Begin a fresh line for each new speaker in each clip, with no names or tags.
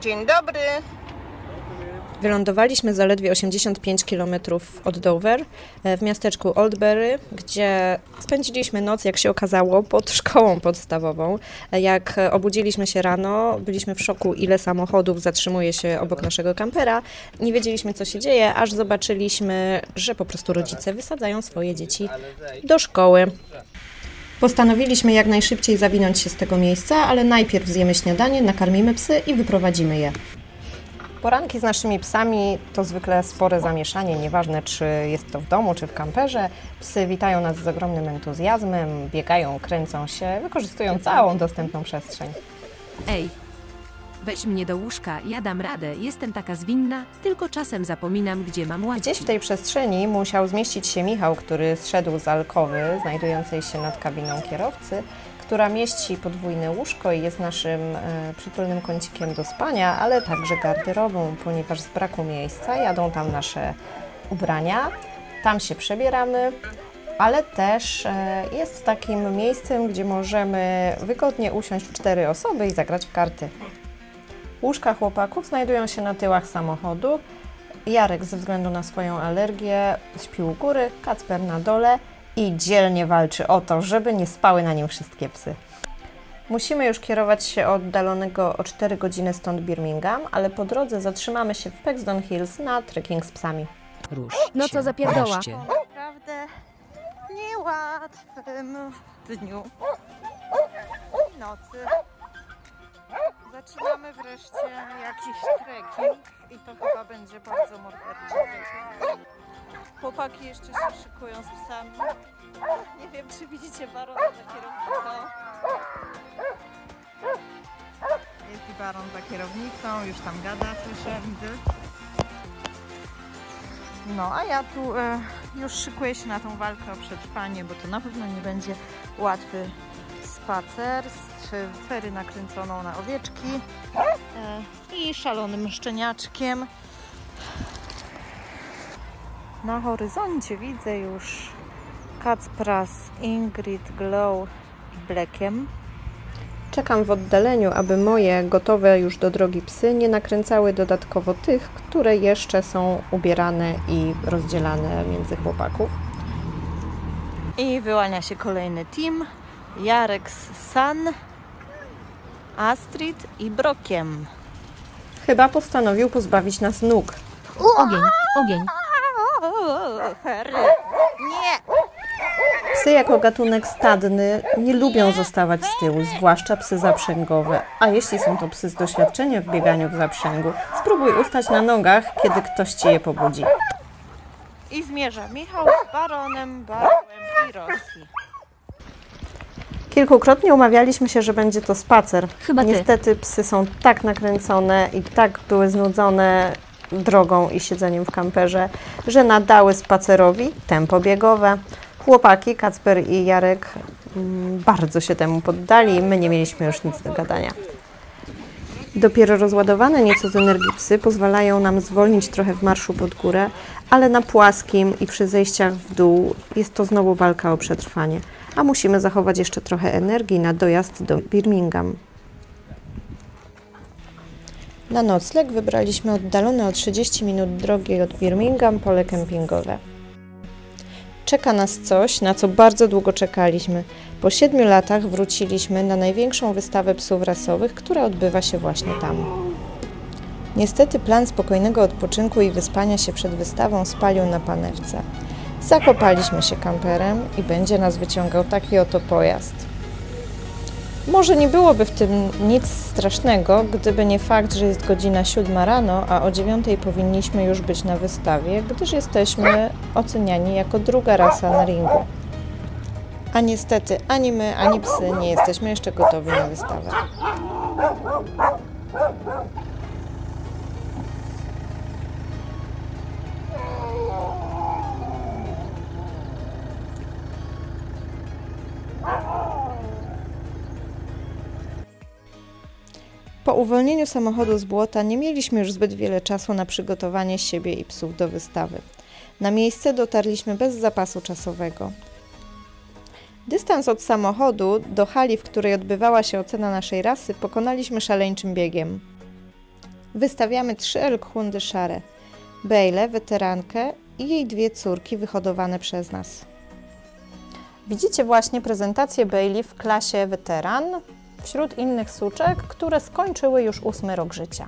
Dzień dobry.
Wylądowaliśmy zaledwie 85 km od Dover w miasteczku Oldbury, gdzie spędziliśmy noc, jak się okazało, pod szkołą podstawową. Jak obudziliśmy się rano, byliśmy w szoku, ile samochodów zatrzymuje się obok naszego kampera. Nie wiedzieliśmy, co się dzieje, aż zobaczyliśmy, że po prostu rodzice wysadzają swoje dzieci do szkoły. Postanowiliśmy jak najszybciej zawinąć się z tego miejsca, ale najpierw zjemy śniadanie, nakarmimy psy i wyprowadzimy je. Poranki z naszymi psami to zwykle spore zamieszanie, nieważne czy jest to w domu, czy w kamperze. Psy witają nas z ogromnym entuzjazmem, biegają, kręcą się, wykorzystują całą dostępną przestrzeń.
Ej, weź mnie do łóżka, ja dam radę, jestem taka zwinna, tylko czasem zapominam, gdzie mam łazić.
Gdzieś w tej przestrzeni musiał zmieścić się Michał, który zszedł z alkowy znajdującej się nad kabiną kierowcy, która mieści podwójne łóżko i jest naszym przytulnym kącikiem do spania, ale także garderobą, ponieważ z braku miejsca jadą tam nasze ubrania, tam się przebieramy, ale też jest takim miejscem, gdzie możemy wygodnie usiąść w 4 osoby i zagrać w karty. Łóżka chłopaków znajdują się na tyłach samochodu. Jarek ze względu na swoją alergię śpi u góry, Kacper na dole i dzielnie walczy o to, żeby nie spały na nim wszystkie psy. Musimy już kierować się oddalonego o 4 godziny stąd Birmingham, ale po drodze zatrzymamy się w Paxton Hills na trekking z psami.
No co za pierdoła?
Naprawdę niełatwym dniu i nocy. Zaczynamy wreszcie jakiś trekking i to chyba będzie bardzo morderczy. Chłopaki jeszcze się szykują z psami. Nie wiem, czy widzicie Barona za kierownicą. Jest i Baron za kierownicą, już tam gada, słyszę, widzę. No, a ja tu już szykuję się na tą walkę o przetrwanie, bo to na pewno nie będzie łatwy spacer z fery nakręconą na owieczki i szalonym szczeniaczkiem. Na horyzoncie widzę już Kacpra z Ingrid Glow i Blackiem.
Czekam w oddaleniu, aby moje gotowe już do drogi psy nie nakręcały dodatkowo tych, które jeszcze są ubierane i rozdzielane między chłopaków.
I wyłania się kolejny team. Jarek z Sun, Astrid i Brokiem.
Chyba postanowił pozbawić nas nóg.
Ogień, ogień.
Harry, nie!
Psy jako gatunek stadny nie lubią zostawać z tyłu, zwłaszcza psy zaprzęgowe. A jeśli są to psy z doświadczeniem w bieganiu w zaprzęgu, spróbuj ustać na nogach, kiedy ktoś Ci je pobudzi.
I zmierza Michał z Baronem, Barłem i Rosji.
Kilkukrotnie umawialiśmy się, że będzie to spacer.
Chyba ty.
Niestety psy są tak nakręcone i tak były znudzone drogą i siedzeniem w kamperze, że nadały spacerowi tempo biegowe. Chłopaki, Kacper i Jarek, bardzo się temu poddali i my nie mieliśmy już nic do gadania. Dopiero rozładowane nieco z energii psy pozwalają nam zwolnić trochę w marszu pod górę, ale na płaskim i przy zejściach w dół jest to znowu walka o przetrwanie, a musimy zachować jeszcze trochę energii na dojazd do Birmingham. Na nocleg wybraliśmy oddalone o 30 minut drogi od Birmingham pole kempingowe. Czeka nas coś, na co bardzo długo czekaliśmy. Po 7 latach wróciliśmy na największą wystawę psów rasowych, która odbywa się właśnie tam. Niestety plan spokojnego odpoczynku i wyspania się przed wystawą spalił na panewce. Zakopaliśmy się kamperem i będzie nas wyciągał taki oto pojazd. Może nie byłoby w tym nic strasznego, gdyby nie fakt, że jest godzina 7 rano, a o 9 powinniśmy już być na wystawie, gdyż jesteśmy oceniani jako druga rasa na ringu. A niestety ani my, ani psy nie jesteśmy jeszcze gotowi na wystawę. Po uwolnieniu samochodu z błota nie mieliśmy już zbyt wiele czasu na przygotowanie siebie i psów do wystawy. Na miejsce dotarliśmy bez zapasu czasowego. Dystans od samochodu do hali, w której odbywała się ocena naszej rasy, pokonaliśmy szaleńczym biegiem. Wystawiamy 3 elkhundy szare. Bejlę, weterankę i jej 2 córki wyhodowane przez nas. Widzicie właśnie prezentację Bailey w klasie weteran wśród innych suczek, które skończyły już 8 rok życia.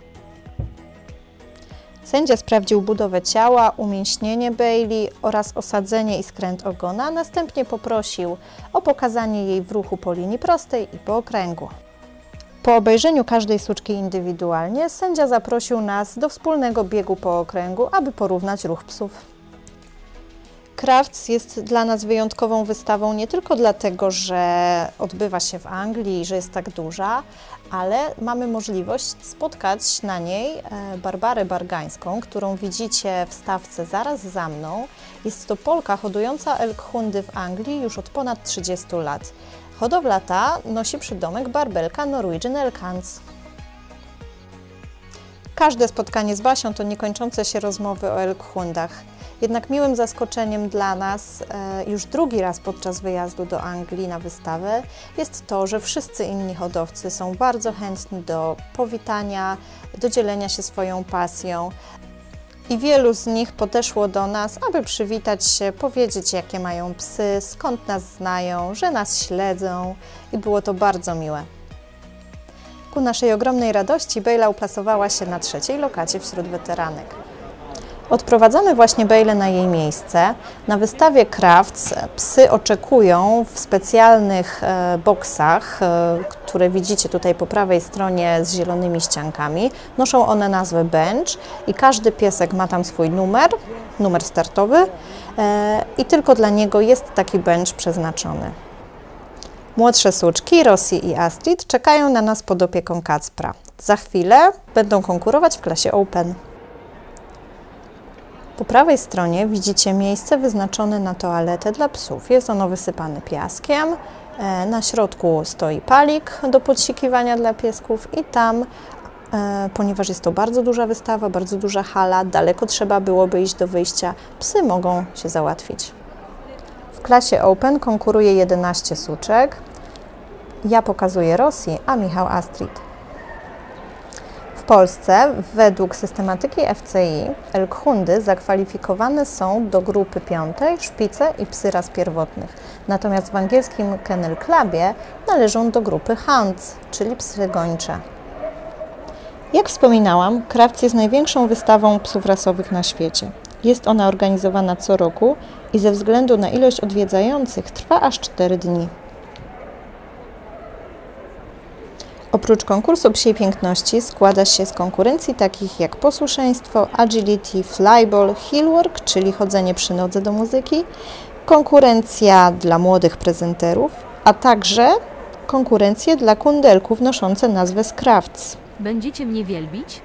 Sędzia sprawdził budowę ciała, umięśnienie Bailey oraz osadzenie i skręt ogona, następnie poprosił o pokazanie jej w ruchu po linii prostej i po okręgu. Po obejrzeniu każdej suczki indywidualnie, sędzia zaprosił nas do wspólnego biegu po okręgu, aby porównać ruch psów. Crafts jest dla nas wyjątkową wystawą nie tylko dlatego, że odbywa się w Anglii i że jest tak duża, ale mamy możliwość spotkać na niej Barbarę Bargańską, którą widzicie w stawce zaraz za mną. Jest to Polka hodująca elkhundy w Anglii już od ponad 30 lat. Hodowla ta nosi przydomek barbelka Norwegian Elkhounds. Każde spotkanie z Basią to niekończące się rozmowy o elkhundach. Jednak miłym zaskoczeniem dla nas już drugi raz podczas wyjazdu do Anglii na wystawę jest to, że wszyscy inni hodowcy są bardzo chętni do powitania, do dzielenia się swoją pasją. I wielu z nich podeszło do nas, aby przywitać się, powiedzieć, jakie mają psy, skąd nas znają, że nas śledzą i było to bardzo miłe. Ku naszej ogromnej radości Bejla uplasowała się na 3. lokacie wśród weteranek. Odprowadzamy właśnie Bejlę na jej miejsce. Na wystawie Crafts psy oczekują w specjalnych boksach, które widzicie tutaj po prawej stronie z zielonymi ściankami. Noszą one nazwę bench i każdy piesek ma tam swój numer startowy i tylko dla niego jest taki bench przeznaczony. Młodsze suczki, Rosie i Astrid, czekają na nas pod opieką Kacpra. Za chwilę będą konkurować w klasie Open. Po prawej stronie widzicie miejsce wyznaczone na toaletę dla psów. Jest ono wysypane piaskiem, na środku stoi palik do podsikiwania dla piesków i tam, ponieważ jest to bardzo duża wystawa, bardzo duża hala, daleko trzeba byłoby iść do wyjścia, psy mogą się załatwić. W klasie Open konkuruje 11 suczek. Ja pokazuję Rosie, a Michał Astrid. W Polsce według systematyki FCI elkhundy zakwalifikowane są do grupy 5, szpice i psy ras pierwotnych. Natomiast w angielskim Kennel Clubie należą do grupy Hounds, czyli psy gończe. Jak wspominałam, Crafts jest największą wystawą psów rasowych na świecie. Jest ona organizowana co roku i ze względu na ilość odwiedzających trwa aż 4 dni. Oprócz konkursu psiej piękności składa się z konkurencji takich jak posłuszeństwo, agility, flyball, hillwork, czyli chodzenie przy nodze do muzyki, konkurencja dla młodych prezenterów, a także konkurencje dla kundelków noszące nazwę Crafts.
Będziecie mnie wielbić?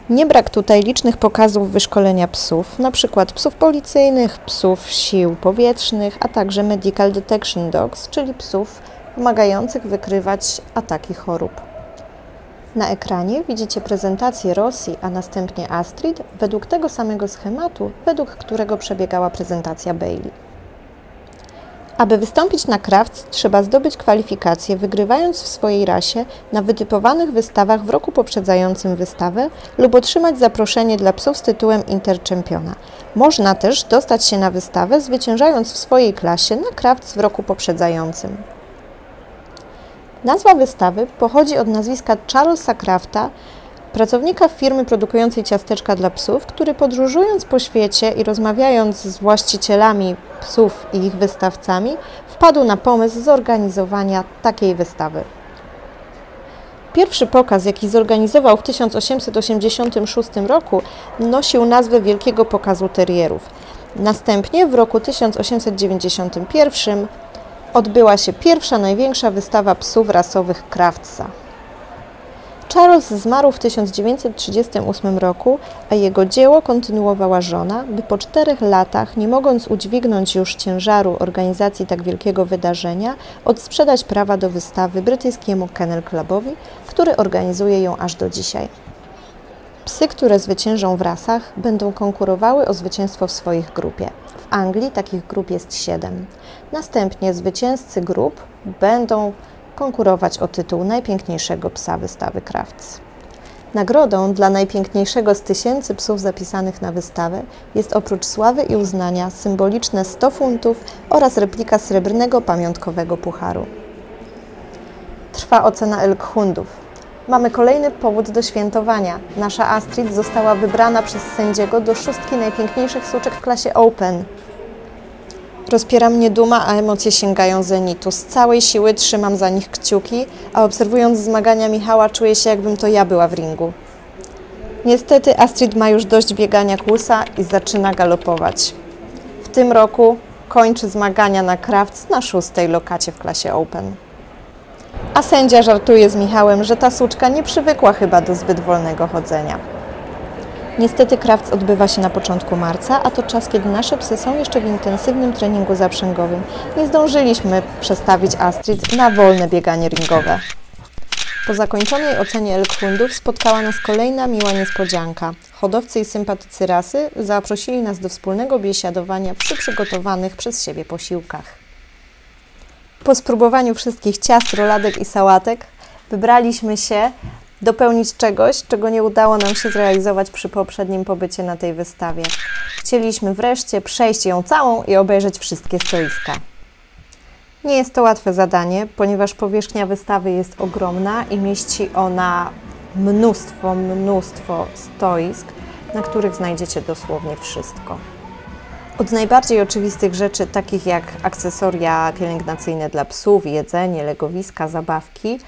Nie brak tutaj licznych pokazów wyszkolenia psów, np. psów policyjnych, psów sił powietrznych, a także medical detection dogs, czyli psów pomagających wykrywać ataki chorób. Na ekranie widzicie prezentację Rosie, a następnie Astrid według tego samego schematu, według którego przebiegała prezentacja Bailey. Aby wystąpić na Crafts, trzeba zdobyć kwalifikacje, wygrywając w swojej rasie na wytypowanych wystawach w roku poprzedzającym wystawę lub otrzymać zaproszenie dla psów z tytułem Interchampiona. Można też dostać się na wystawę, zwyciężając w swojej klasie na Crafts w roku poprzedzającym. Nazwa wystawy pochodzi od nazwiska Charlesa Crafta, pracownika firmy produkującej ciasteczka dla psów, który podróżując po świecie i rozmawiając z właścicielami psów i ich wystawcami, wpadł na pomysł zorganizowania takiej wystawy. Pierwszy pokaz, jaki zorganizował w 1886 roku, nosił nazwę Wielkiego Pokazu Terrierów. Następnie w roku 1891 odbyła się pierwsza, największa wystawa psów rasowych Craftsa. Charles zmarł w 1938 roku, a jego dzieło kontynuowała żona, by po 4 latach, nie mogąc udźwignąć już ciężaru organizacji tak wielkiego wydarzenia, odsprzedać prawa do wystawy brytyjskiemu Kennel Clubowi, który organizuje ją aż do dzisiaj. Psy, które zwyciężą w rasach, będą konkurowały o zwycięstwo w swoich grupie. W Anglii takich grup jest 7. Następnie zwycięzcy grup będą konkurować o tytuł najpiękniejszego psa wystawy Crafts. Nagrodą dla najpiękniejszego z 1000 psów zapisanych na wystawę jest oprócz sławy i uznania symboliczne 100 funtów oraz replika srebrnego pamiątkowego pucharu. Trwa ocena Elkhundów. Mamy kolejny powód do świętowania. Nasza Astrid została wybrana przez sędziego do 6 najpiękniejszych suczek w klasie Open. Rozpiera mnie duma, a emocje sięgają zenitu. Z całej siły trzymam za nich kciuki, a obserwując zmagania Michała czuję się, jakbym to ja była w ringu. Niestety Astrid ma już dość biegania kłusa i zaczyna galopować. W tym roku kończy zmagania na Crafts na 6. lokacie w klasie Open. A sędzia żartuje z Michałem, że ta suczka nie przywykła chyba do zbyt wolnego chodzenia. Niestety Crafts odbywa się na początku marca, a to czas, kiedy nasze psy są jeszcze w intensywnym treningu zaprzęgowym. Nie zdążyliśmy przestawić Astrid na wolne bieganie ringowe. Po zakończonej ocenie Elkhundów spotkała nas kolejna miła niespodzianka. Hodowcy i sympatycy rasy zaprosili nas do wspólnego biesiadowania przy przygotowanych przez siebie posiłkach. Po spróbowaniu wszystkich ciast, roladek i sałatek wybraliśmy się dopełnić czegoś, czego nie udało nam się zrealizować przy poprzednim pobycie na tej wystawie. Chcieliśmy wreszcie przejść ją całą i obejrzeć wszystkie stoiska. Nie jest to łatwe zadanie, ponieważ powierzchnia wystawy jest ogromna i mieści ona mnóstwo stoisk, na których znajdziecie dosłownie wszystko. Od najbardziej oczywistych rzeczy, takich jak akcesoria pielęgnacyjne dla psów, jedzenie, legowiska, zabawki,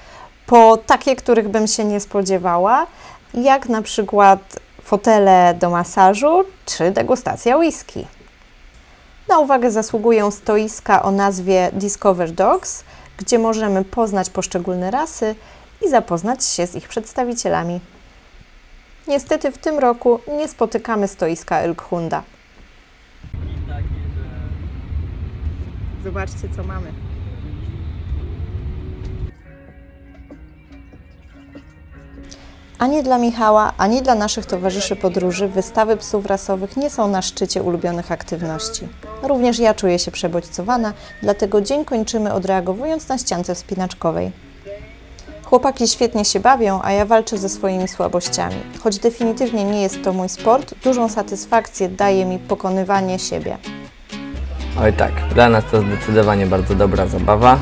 po takie, których bym się nie spodziewała, jak na przykład fotele do masażu czy degustacja whisky. Na uwagę zasługują stoiska o nazwie Discover Dogs, gdzie możemy poznać poszczególne rasy i zapoznać się z ich przedstawicielami. Niestety w tym roku nie spotykamy stoiska Elkhunda. Zobaczcie, co mamy. Ani dla Michała, ani dla naszych towarzyszy podróży wystawy psów rasowych nie są na szczycie ulubionych aktywności. Również ja czuję się przebodźcowana, dlatego dzień kończymy odreagowując na ściance wspinaczkowej. Chłopaki świetnie się bawią, a ja walczę ze swoimi słabościami. Choć definitywnie nie jest to mój sport, dużą satysfakcję daje mi pokonywanie siebie.
Oj tak, dla nas to zdecydowanie bardzo dobra zabawa.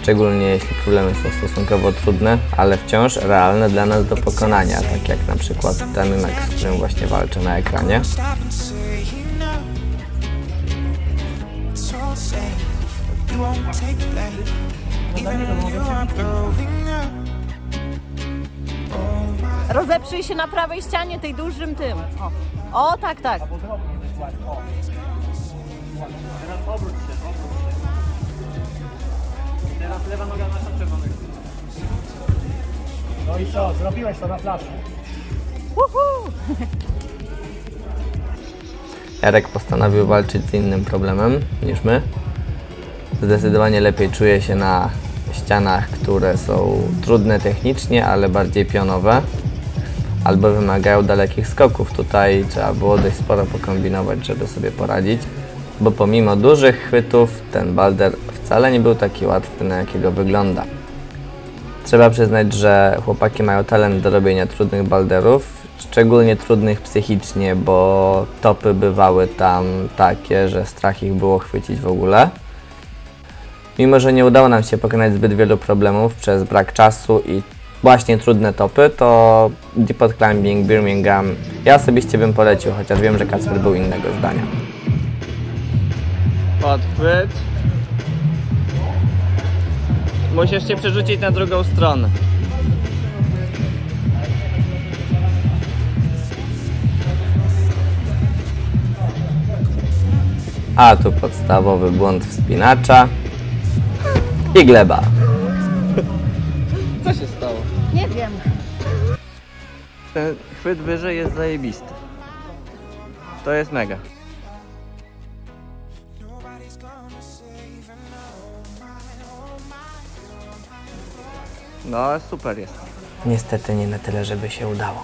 Szczególnie jeśli problemy są stosunkowo trudne, ale wciąż realne dla nas do pokonania, tak jak na przykład ten, z którym właśnie walczę na ekranie.
Rozeprzyj się na prawej ścianie, tej dużym tym. O tak, tak.
Teraz lewa noga nasza czerwonego. No i co? Zrobiłeś to na flaszu.
Jarek postanowił walczyć z innym problemem niż my. Zdecydowanie lepiej czuje się na ścianach, które są trudne technicznie, ale bardziej pionowe, albo wymagają dalekich skoków. Tutaj trzeba było dość sporo pokombinować, żeby sobie poradzić, bo pomimo dużych chwytów ten balder wcale nie był taki łatwy, na jakiego wygląda. Trzeba przyznać, że chłopaki mają talent do robienia trudnych balderów, szczególnie trudnych psychicznie, bo topy bywały tam takie, że strach ich było chwycić w ogóle. Mimo że nie udało nam się pokonać zbyt wielu problemów przez brak czasu i właśnie trudne topy, to Depot Climbing Birmingham ja osobiście bym polecił, chociaż wiem, że Kacper był innego zdania. Podchwyt. Musisz się przerzucić na drugą stronę. A tu podstawowy błąd wspinacza i gleba. Co się stało?
Nie wiem.
Ten chwyt wyżej jest zajebisty. To jest mega. No, super jest. Niestety nie na tyle, żeby się udało.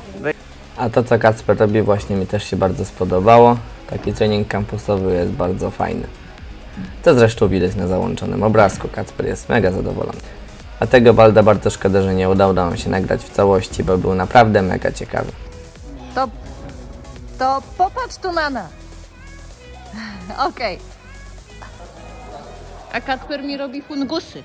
A to, co Kacper robi, właśnie mi też się bardzo spodobało. Taki trening kampusowy jest bardzo fajny. To zresztą widać na załączonym obrazku. Kacper jest mega zadowolony. A tego balda bardzo szkoda, że nie udało nam się nagrać w całości, bo był naprawdę mega ciekawy.
To popatrz tu na nas. Okej. A Kacper mi robi fungusy.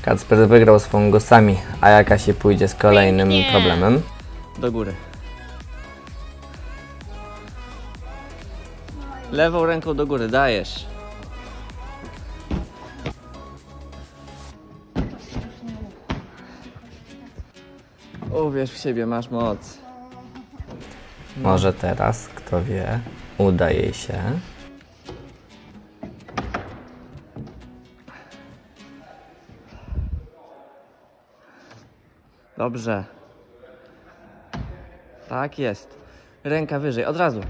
Kacper wygrał z fungusami, a Jaka się pójdzie z kolejnym
Pięknie.
problemem. Do góry. Lewą ręką do góry, dajesz. Uwierz w siebie, masz moc. Może teraz, kto wie, uda jej się. Dobrze. Tak jest. Ręka wyżej, od razu.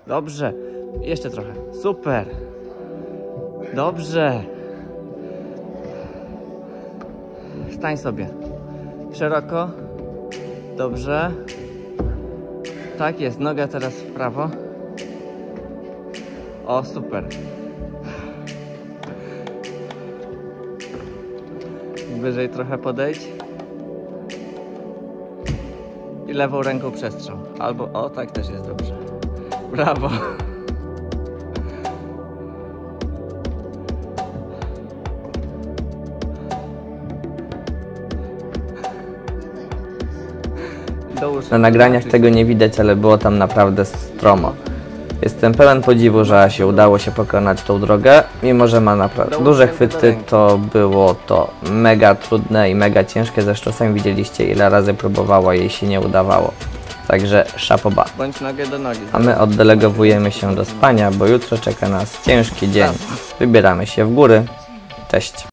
Dobrze. Jeszcze trochę. Super. Dobrze. Stań sobie. Szeroko. Dobrze. Tak jest. Noga teraz w prawo. O, super. Wyżej trochę podejdź. I lewą ręką przestrzał. Albo, o, tak też jest dobrze. Brawo. Na nagraniach tego nie widać, ale było tam naprawdę stromo. Jestem pełen podziwu, że się udało się pokonać tą drogę. Mimo że ma naprawdę duże chwyty, to było to mega trudne i mega ciężkie. Zresztą sami widzieliście, ile razy próbowała, jej się nie udawało. Także szapoba. Bądź nogę do nogi. A my oddelegowujemy się do spania, bo jutro czeka nas ciężki dzień. Wybieramy się w góry. Cześć.